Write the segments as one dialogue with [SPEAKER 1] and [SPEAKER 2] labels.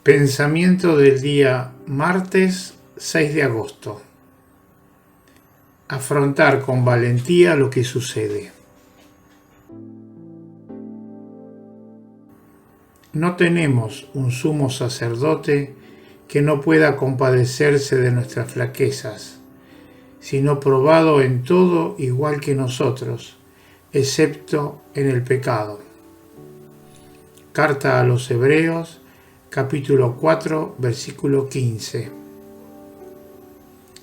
[SPEAKER 1] Pensamiento del día martes 6 de agosto. Afrontar con valentía lo que sucede. No tenemos un sumo sacerdote que no pueda compadecerse de nuestras flaquezas, sino probado en todo igual que nosotros, excepto en el pecado. Carta a los Hebreos, capítulo 4, versículo 15.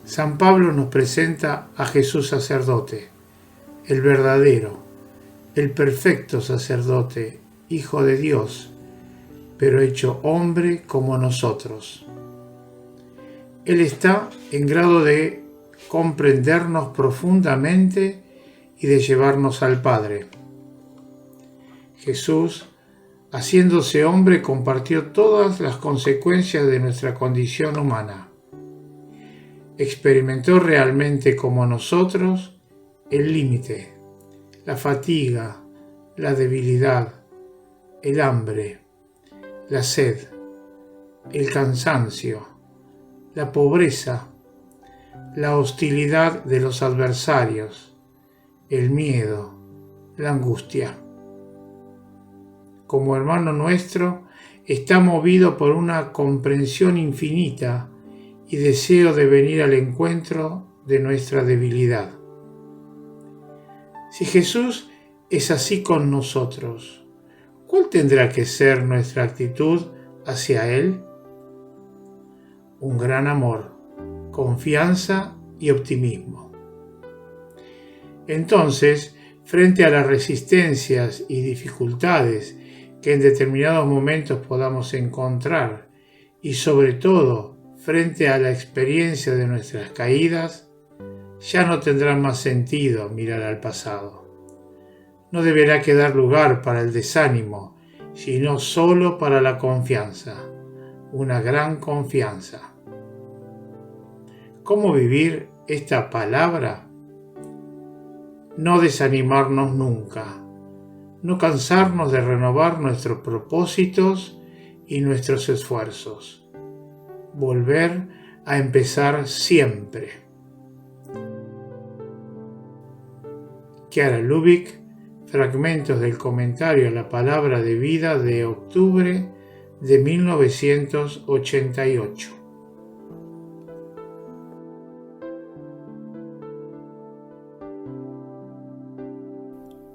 [SPEAKER 1] San Pablo nos presenta a Jesús sacerdote, el verdadero, el perfecto sacerdote, Hijo de Dios, pero hecho hombre como nosotros. Él está en grado de comprendernos profundamente y de llevarnos al Padre. Jesús, haciéndose hombre, compartió todas las consecuencias de nuestra condición humana. Experimentó realmente como nosotros el límite, la fatiga, la debilidad, el hambre, la sed, el cansancio, la pobreza, la hostilidad de los adversarios, el miedo, la angustia. Como hermano nuestro, está movido por una comprensión infinita y deseo de venir al encuentro de nuestra debilidad. Si Jesús es así con nosotros, ¿cuál tendrá que ser nuestra actitud hacia Él? Un gran amor, confianza y optimismo. Entonces, frente a las resistencias y dificultades que en determinados momentos podamos encontrar y sobre todo frente a la experiencia de nuestras caídas, ya no tendrá más sentido mirar al pasado. No deberá quedar lugar para el desánimo, sino solo para la confianza, una gran confianza. ¿Cómo vivir esta palabra? No desanimarnos nunca, no cansarnos de renovar nuestros propósitos y nuestros esfuerzos. Volver a empezar siempre. Chiara Lubich, fragmentos del comentario a la palabra de vida de octubre de 1988.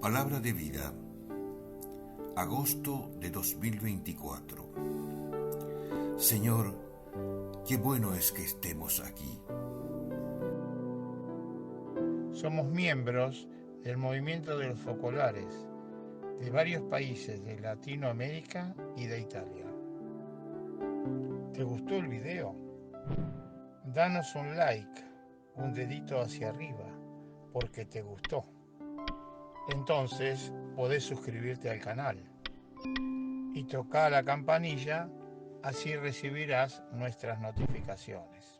[SPEAKER 2] Palabra de vida, agosto de 2024. Señor, qué bueno es que estemos aquí.
[SPEAKER 1] Somos miembros del movimiento de los focolares de varios países de Latinoamérica y de Italia. ¿Te gustó el video? Danos un like, un dedito hacia arriba, porque te gustó. Entonces podés suscribirte al canal y tocar la campanilla, así recibirás nuestras notificaciones.